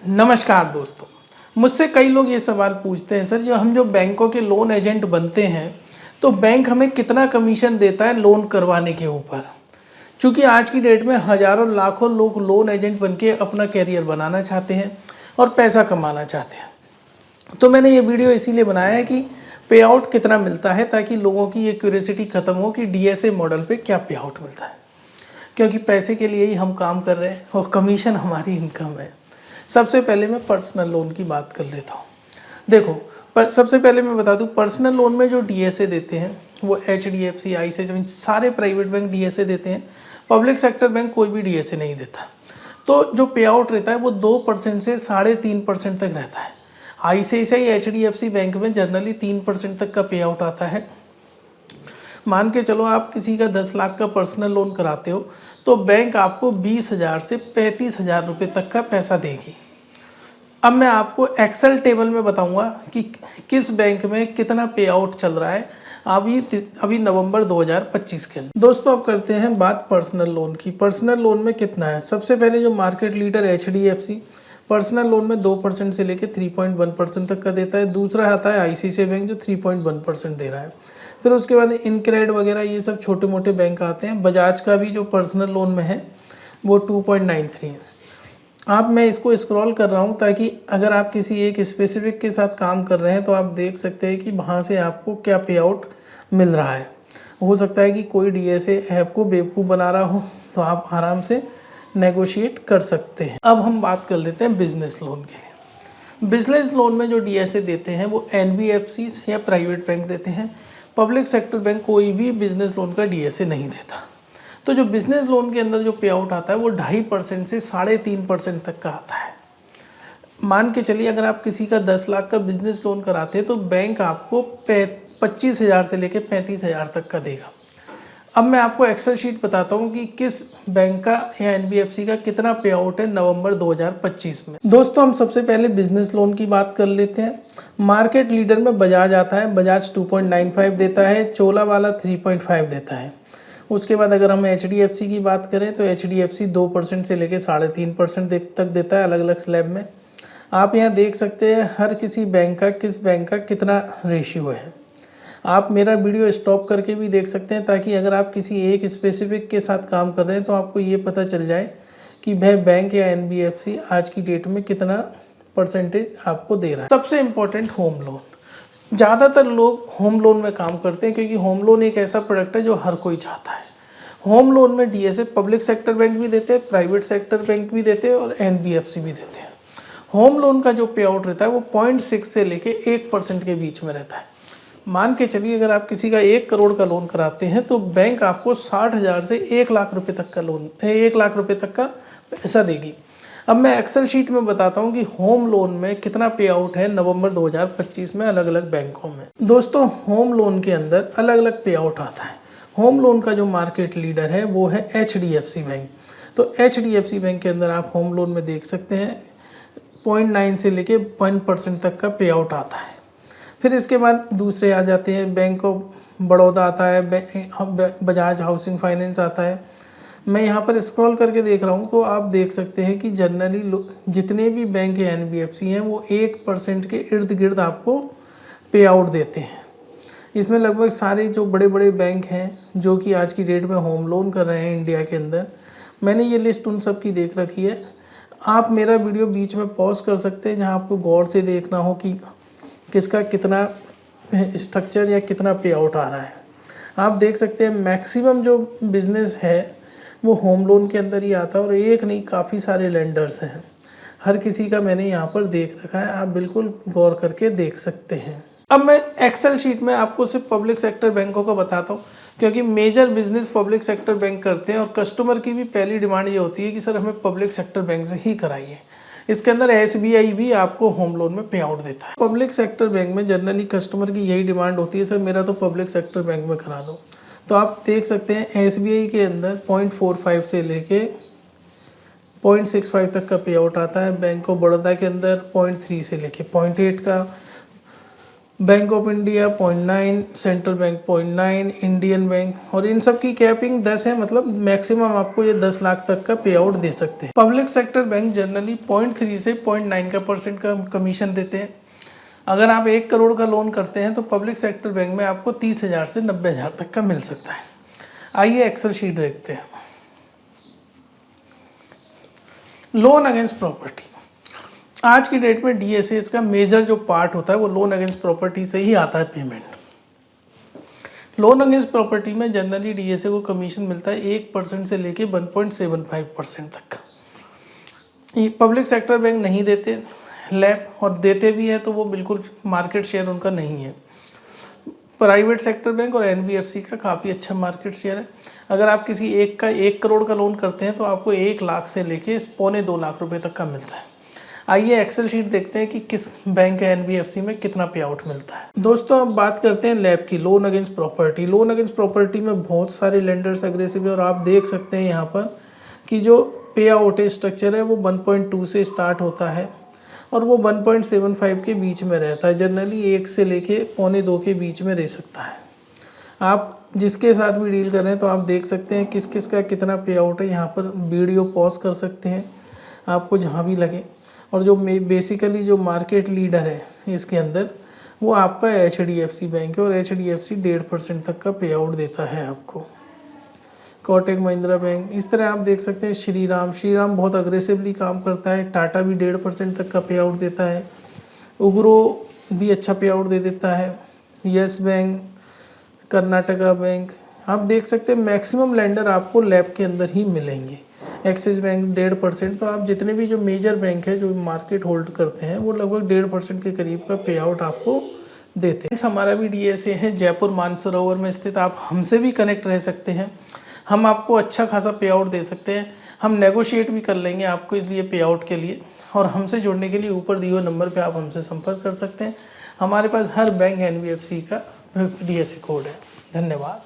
नमस्कार दोस्तों। मुझसे कई लोग ये सवाल पूछते हैं, सर जो बैंकों के लोन एजेंट बनते हैं तो बैंक हमें कितना कमीशन देता है लोन करवाने के ऊपर। क्योंकि आज की डेट में हज़ारों लाखों लोग लोन एजेंट बनके अपना कैरियर बनाना चाहते हैं और पैसा कमाना चाहते हैं। तो मैंने ये वीडियो इसीलिए बनाया है कि पे आउट कितना मिलता है, ताकि लोगों की ये क्यूरियोसिटी खत्म हो कि डीएसए मॉडल पे क्या पे आउट मिलता है। क्योंकि पैसे के लिए ही हम काम कर रहे हैं और कमीशन हमारी इनकम है। सबसे पहले मैं पर्सनल लोन की बात कर लेता हूँ। देखो, पर सबसे पहले मैं बता दूँ, पर्सनल लोन में जो डीएसए देते हैं वो एचडीएफसी, आईसीआईसीआई, सारे प्राइवेट बैंक डीएसए देते हैं। पब्लिक सेक्टर बैंक कोई भी डीएसए नहीं देता। तो जो पे आउट रहता है वो 2% से 3.5% तक रहता है। आईसीआईसीआई, एचडीएफसी बैंक में जनरली 3% तक का पे आउट आता है। मान के चलो आप किसी का 10 लाख का पर्सनल लोन कराते हो तो बैंक आपको 20,000 से 35,000 रुपये तक का पैसा देगी। अब मैं आपको एक्सेल टेबल में बताऊंगा कि किस बैंक में कितना पे आउट चल रहा है अभी नवंबर 2025 के अंदर। दोस्तों, अब करते हैं बात पर्सनल लोन की। पर्सनल लोन में कितना है? सबसे पहले जो market leader HDFC personal loan में 2% से लेकर 3.1% तक का देता है। दूसरा आता है आईसीआईसीआई बैंक जो 3.1% दे रहा है। फिर उसके बाद इनक्रेड वगैरह ये सब छोटे मोटे बैंक आते हैं। बजाज का भी जो पर्सनल लोन में है वो 2.93 है। आप मैं इसको स्क्रॉल कर रहा हूँ ताकि अगर आप किसी एक स्पेसिफिक के साथ काम कर रहे हैं तो आप देख सकते हैं कि वहाँ से आपको क्या पे आउट मिल रहा है। हो सकता है कि कोई डीएसए ऐप को बेवकूफ़ बना रहा हो, तो आप आराम से नेगोशिएट कर सकते हैं। अब हम बात कर लेते हैं बिजनेस लोन के लिए। बिजनेस लोन में जो डीएसए देते हैं वो एनबीएफसी या प्राइवेट बैंक देते हैं। पब्लिक सेक्टर बैंक कोई भी बिजनेस लोन का डीएसए नहीं देता। तो जो बिजनेस लोन के अंदर जो पे आउट आता है वो 2.5% से 3.5% तक का आता है। मान के चलिए अगर आप किसी का 10 लाख का बिजनेस लोन कराते हैं तो बैंक आपको 25,000 से लेकर 35,000 तक का देगा। अब मैं आपको एक्सेल शीट बताता हूँ कि किस बैंक का या एनबीएफसी का कितना पे आउट है नवंबर 2025 में। दोस्तों, हम सबसे पहले बिजनेस लोन की बात कर लेते हैं। मार्केट लीडर में बजाज आता है। बजाज 2.95 देता है, चोला वाला 3.5 देता है। उसके बाद अगर हम एचडीएफसी की बात करें तो एचडीएफसी 2% से लेकर 3.5% तक देता है अलग अलग स्लैब में। आप यहाँ देख सकते हैं हर किसी बैंक का किस बैंक का कितना रेशियो है। आप मेरा वीडियो स्टॉप करके भी देख सकते हैं ताकि अगर आप किसी एक स्पेसिफिक के साथ काम कर रहे हैं तो आपको ये पता चल जाए कि वह बैंक या एनबीएफसी आज की डेट में कितना परसेंटेज आपको दे रहा है। सबसे इम्पोर्टेंट, होम लोन। ज़्यादातर लोग होम लोन में काम करते हैं क्योंकि होम लोन एक ऐसा प्रोडक्ट है जो हर कोई चाहता है। होम लोन में डीएसए पब्लिक सेक्टर बैंक भी देते हैं, प्राइवेट सेक्टर बैंक भी देते हैं और एनबीएफसी भी देते हैं। होम लोन का जो पे आउट रहता है वो 0.6 से लेके 1% के बीच में रहता है। मान के चलिए अगर आप किसी का 1 करोड़ का लोन कराते हैं तो बैंक आपको 60,000 से 1 लाख रुपए तक का लोन 1 लाख रुपए तक का पैसा देगी। अब मैं एक्सेल शीट में बताता हूँ कि होम लोन में कितना पे आउट है नवंबर 2025 में अलग अलग बैंकों में। दोस्तों, होम लोन के अंदर अलग अलग पे आउट आता है। होम लोन का जो मार्केट लीडर है वो है एचडीएफसी बैंक। तो एचडीएफसी बैंक के अंदर आप होम लोन में देख सकते हैं 0.9 से लेके 1% तक का पे आउट आता है। फिर इसके बाद दूसरे आ जाते हैं, बैंक ऑफ बड़ौदा आता है, बजाज हाउसिंग फाइनेंस आता है। मैं यहाँ पर स्क्रॉल करके देख रहा हूँ तो आप देख सकते हैं कि जनरली जितने भी बैंक या एनबीएफसी हैं वो 1% के इर्द गिर्द आपको पे आउट देते हैं। इसमें लगभग सारे जो बड़े बड़े बैंक हैं जो कि आज की डेट में होम लोन कर रहे हैं इंडिया के अंदर, मैंने ये लिस्ट उन सब की देख रखी है। आप मेरा वीडियो बीच में पॉज कर सकते हैं जहाँ आपको गौर से देखना हो कि किसका कितना स्ट्रक्चर या कितना पे आउट आ रहा है। आप देख सकते हैं मैक्सिमम जो बिज़नेस है वो होम लोन के अंदर ही आता है और एक नहीं काफ़ी सारे लेंडर्स हैं। हर किसी का मैंने यहाँ पर देख रखा है, आप बिल्कुल गौर करके देख सकते हैं। अब मैं एक्सेल शीट में आपको सिर्फ पब्लिक सेक्टर बैंकों का बताता हूँ क्योंकि major business public sector bank करते हैं और कस्टमर की भी पहली डिमांड ये होती है कि सर हमें पब्लिक सेक्टर बैंक से ही कराइए। इसके अंदर एसबीआई भी आपको होम लोन में पे आउट देता है। पब्लिक सेक्टर बैंक में जनरली कस्टमर की यही डिमांड होती है, सर मेरा तो पब्लिक सेक्टर बैंक में करा दो। तो आप देख सकते हैं एसबीआई के अंदर 0.45 से लेके 0.65 तक का पे आउट आता है। बैंक ऑफ बड़ौदा के अंदर 0.3 से लेके 0.8 का, bank of India 0.9, central bank 0.9, Indian bank, और इन सब की कैपिंग 10 है, मतलब मैक्सिमम आपको ये 10 लाख तक का पे आउट दे सकते हैं। पब्लिक सेक्टर बैंक जनरली 0.3 से 0.9 का % का कमीशन देते हैं। अगर आप 1 करोड़ का लोन करते हैं तो पब्लिक सेक्टर बैंक में आपको 30,000 से 90,000 तक का मिल सकता है। आइए एक्सेल शीट देखते हैं। लोन अगेंस्ट प्रॉपर्टी, आज की डेट में डीएसएस का मेजर जो पार्ट होता है वो लोन अगेंस्ट प्रॉपर्टी से ही आता है पेमेंट। लोन अगेंस्ट प्रॉपर्टी में जनरली डीएसए को कमीशन मिलता है 1% से लेके 1.75% तक। पब्लिक सेक्टर बैंक नहीं देते लैब, और देते भी है तो वो बिल्कुल मार्केट शेयर उनका नहीं है। प्राइवेट सेक्टर बैंक और एनबीएफसी का काफ़ी अच्छा मार्केट शेयर है। अगर आप किसी एक का 1 करोड़ का लोन करते हैं तो आपको 1 लाख से लेके 2.25 लाख रुपए तक का मिलता है। आइए एक्सेल शीट देखते हैं कि किस बैंक है एनबीएफसी में कितना पे आउट मिलता है। दोस्तों अब बात करते हैं लैब की, loan against property. Loan against property में बहुत सारे लेंडर्स अग्रेसिव है, और आप देख सकते हैं यहाँ पर कि जो पे आउट स्ट्रक्चर है वो 1.2 से स्टार्ट होता है और वो 1.75 के बीच में रहता है। जनरली 1 से लेके 1.25 के बीच में रह सकता है। आप जिसके साथ भी डील कर रहे हैं तो आप देख सकते हैं किस किस का कितना पे आउट है। यहाँ पर वीडियो पॉज कर सकते हैं आपको जहाँ भी लगे। और जो बेसिकली जो मार्केट लीडर है इसके अंदर वो आपका एचडीएफसी बैंक है, और एचडीएफसी 1.5% तक का पे आउट देता है आपको। कोटक महिंद्रा बैंक, इस तरह आप देख सकते हैं। श्रीराम बहुत अग्रेसिवली काम करता है। टाटा भी 1.5% तक का पे आउट देता है। उग्रो भी अच्छा पे आउट दे देता है। यस बैंक, कर्नाटका बैंक, आप देख सकते हैं मैक्सिमम लेंडर आपको लैब के अंदर ही मिलेंगे। Axis bank 1.5%। तो आप जितने भी जो मेजर बैंक है जो मार्केट होल्ड करते हैं वो लगभग 1.5% के करीब का पे आउट आपको देते हैं। हमारा भी डीएसए है जयपुर मानसरोवर में स्थित। आप हमसे भी कनेक्ट रह सकते हैं, हम आपको अच्छा खासा पे आउट दे सकते हैं। हम नेगोशिएट भी कर लेंगे आपको इसलिए पे आउट के लिए। और हमसे जुड़ने के लिए ऊपर दिए हुए नंबर पे आप हमसे संपर्क कर सकते हैं। हमारे पास हर बैंक एनबीएफसी का डीएसए कोड है। धन्यवाद।